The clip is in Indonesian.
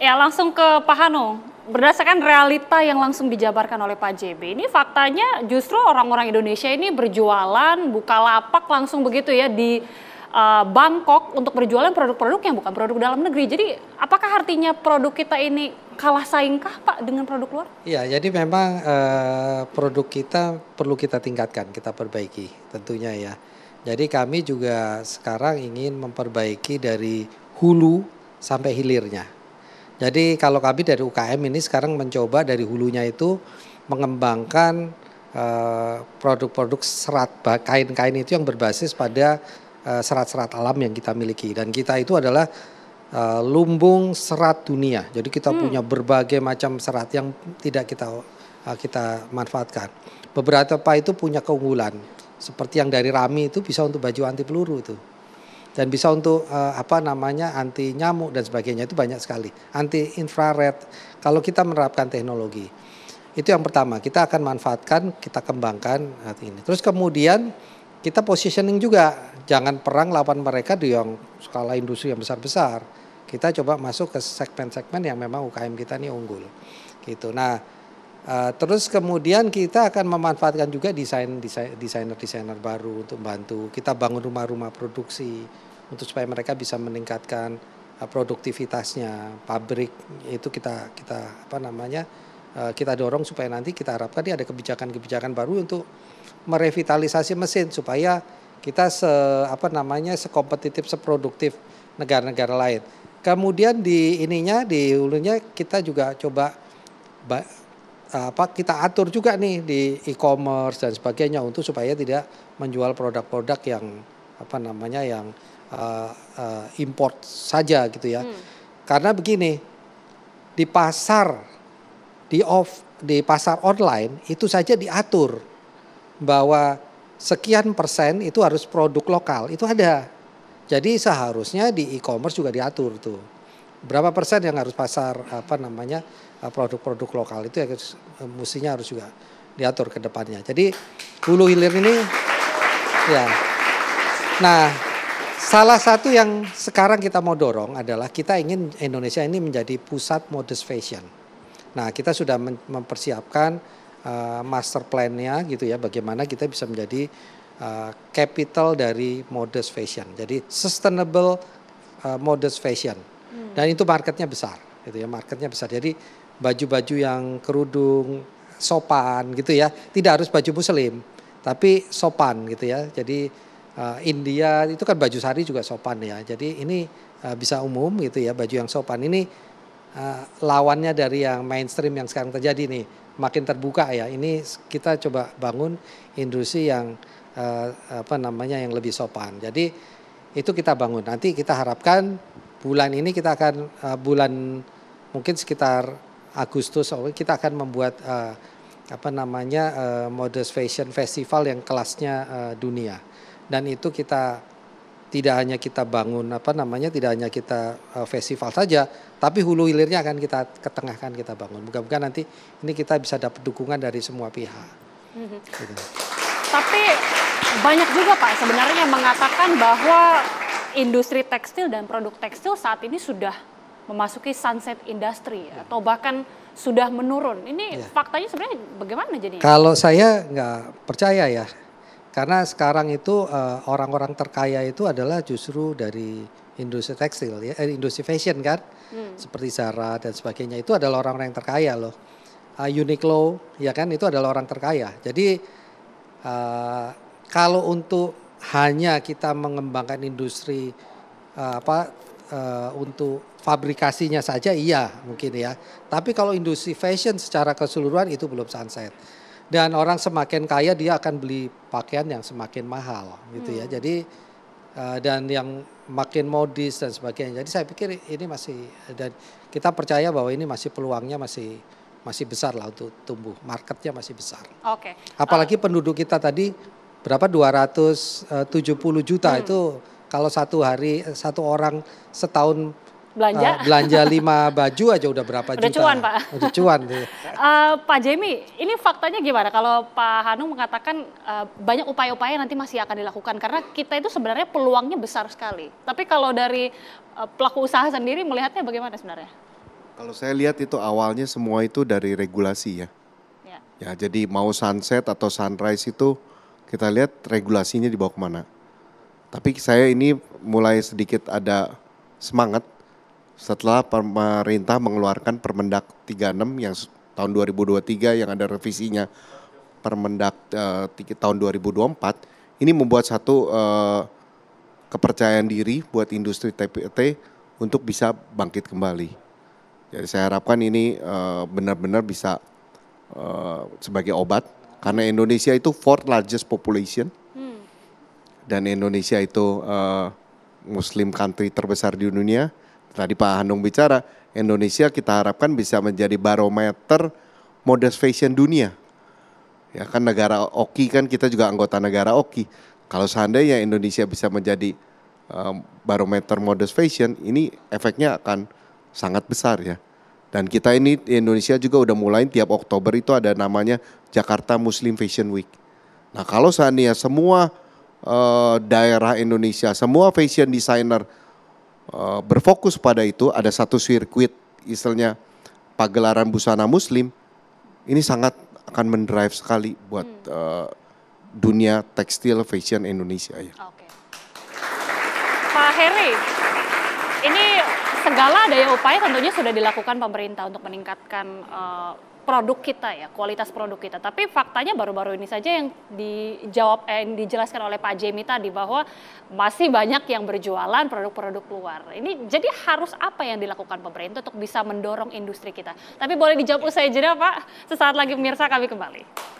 Ya, langsung ke Pak Hanu. Berdasarkan realita yang langsung dijabarkan oleh Pak JB, ini faktanya justru orang-orang Indonesia ini berjualan, buka lapak langsung begitu ya di Bangkok untuk berjualan produk-produk yang bukan produk dalam negeri. Jadi apakah artinya produk kita ini kalah saingkah Pak dengan produk luar? Iya, jadi memang produk kita perlu kita tingkatkan, kita perbaiki tentunya ya. Jadi kami juga sekarang ingin memperbaiki dari hulu sampai hilirnya. Jadi kalau kami dari UKM ini sekarang mencoba dari hulunya itu mengembangkan produk-produk serat kain-kain itu yang berbasis pada serat-serat alam yang kita miliki, dan kita itu adalah lumbung serat dunia. Jadi kita punya berbagai macam serat yang tidak kita manfaatkan. Beberapa itu punya keunggulan, seperti yang dari rami itu bisa untuk baju anti peluru itu. Dan bisa untuk anti nyamuk dan sebagainya, itu banyak sekali. Anti infrared kalau kita menerapkan teknologi. Itu yang pertama, kita akan manfaatkan, kita kembangkan ini. Terus kemudian kita positioning juga, jangan perang lawan mereka di yang skala industri yang besar-besar. Kita coba masuk ke segmen-segmen yang memang UKM kita ini unggul. Gitu. Nah, terus kemudian kita akan memanfaatkan juga desainer-desainer baru untuk bantu. Kita bangun rumah-rumah produksi untuk supaya mereka bisa meningkatkan produktivitasnya. Pabrik itu kita dorong supaya nanti kita harapkan ada kebijakan-kebijakan baru untuk merevitalisasi mesin supaya kita sekompetitif, seproduktif negara-negara lain. Kemudian di hulunya kita juga coba kita atur juga nih di e-commerce dan sebagainya untuk supaya tidak menjual produk-produk yang import saja gitu ya. Karena begini, di pasar online itu saja diatur bahwa sekian persen itu harus produk lokal, itu ada. Jadi seharusnya di e-commerce juga diatur tuh. Berapa persen yang harus pasar produk-produk lokal, itu mestinya harus juga diatur ke depannya. Jadi hulu hilir ini ya. Nah, salah satu yang sekarang kita mau dorong adalah kita ingin Indonesia ini menjadi pusat modest fashion. Nah, kita sudah mempersiapkan master plan-nya gitu ya, bagaimana kita bisa menjadi capital dari modest fashion. Jadi sustainable modest fashion. Dan itu marketnya besar gitu ya, marketnya besar. Jadi baju-baju yang kerudung sopan gitu ya, tidak harus baju muslim, tapi sopan gitu ya. Jadi India itu kan baju sari juga sopan ya. Jadi ini bisa umum gitu ya, baju yang sopan ini lawannya dari yang mainstream yang sekarang terjadi nih, makin terbuka ya. Ini kita coba bangun industri yang yang lebih sopan. Jadi itu kita bangun. Nanti kita harapkan bulan ini kita akan mungkin sekitar Agustus kita akan membuat modest fashion festival yang kelasnya dunia. Dan itu kita tidak hanya kita bangun tidak hanya kita festival saja, tapi hulu hilirnya akan kita ketengahkan, kita bangun. Mudah-mudahan nanti ini kita bisa dapat dukungan dari semua pihak. Gitu. Tapi banyak juga Pak sebenarnya yang mengatakan bahwa industri tekstil dan produk tekstil saat ini sudah memasuki sunset industry atau bahkan sudah menurun. Ini faktanya sebenarnya bagaimana jadinya? Kalau saya nggak percaya ya. Karena sekarang itu orang-orang terkaya itu adalah justru dari industri tekstil ya, industri fashion kan, seperti Zara dan sebagainya, itu adalah orang-orang yang terkaya loh. Uniqlo ya kan, itu adalah orang terkaya. Jadi kalau untuk hanya kita mengembangkan industri untuk fabrikasinya saja iya mungkin ya. Tapi kalau industri fashion secara keseluruhan itu belum sunset. Dan orang semakin kaya dia akan beli pakaian yang semakin mahal gitu ya. Jadi dan yang makin modis dan sebagainya. Jadi saya pikir ini masih, dan kita percaya bahwa ini masih peluangnya masih besar lah untuk tumbuh. Marketnya masih besar. Oke. Apalagi penduduk kita tadi berapa 270 juta itu kalau satu orang setahun belanja 5 baju aja udah berapa juta. Udah cuan Pak. Udah cuan. Pak Jemi, ini faktanya gimana kalau Pak Hanu mengatakan banyak upaya-upaya nanti masih akan dilakukan karena kita itu sebenarnya peluangnya besar sekali. Tapi kalau dari pelaku usaha sendiri melihatnya bagaimana sebenarnya? Kalau saya lihat itu awalnya semua itu dari regulasi ya. Ya. Ya, jadi mau sunset atau sunrise itu kita lihat regulasinya dibawa kemana. Tapi saya ini mulai sedikit ada semangat setelah pemerintah mengeluarkan Permendak 36 yang tahun 2023 yang ada revisinya Permendak tahun 2024. Ini membuat satu kepercayaan diri buat industri TPT untuk bisa bangkit kembali. Jadi saya harapkan ini benar-benar bisa sebagai obat karena Indonesia itu fourth largest population dan Indonesia itu Muslim country terbesar di dunia. Tadi Pak Hanung bicara Indonesia kita harapkan bisa menjadi barometer modest fashion dunia. Ya kan negara OKI kan kita juga anggota negara OKI. Kalau seandainya Indonesia bisa menjadi barometer modest fashion, ini efeknya akan sangat besar ya. Dan kita ini di Indonesia juga udah mulai tiap Oktober itu ada namanya Jakarta Muslim Fashion Week. Nah kalau seandainya semua daerah Indonesia, semua fashion designer berfokus pada itu, ada satu sirkuit istilahnya pagelaran busana muslim, ini sangat akan mendrive sekali buat dunia tekstil fashion Indonesia ya. Oke. Pak Heri, ini segala daya upaya tentunya sudah dilakukan pemerintah untuk meningkatkan produk kita ya, kualitas produk kita. Tapi faktanya baru-baru ini saja yang dijelaskan oleh Pak Jemi tadi bahwa masih banyak yang berjualan produk-produk luar. Ini jadi harus apa yang dilakukan pemerintah untuk bisa mendorong industri kita? Tapi boleh dijawab usai jeda Pak. Sesaat lagi pemirsa kami kembali.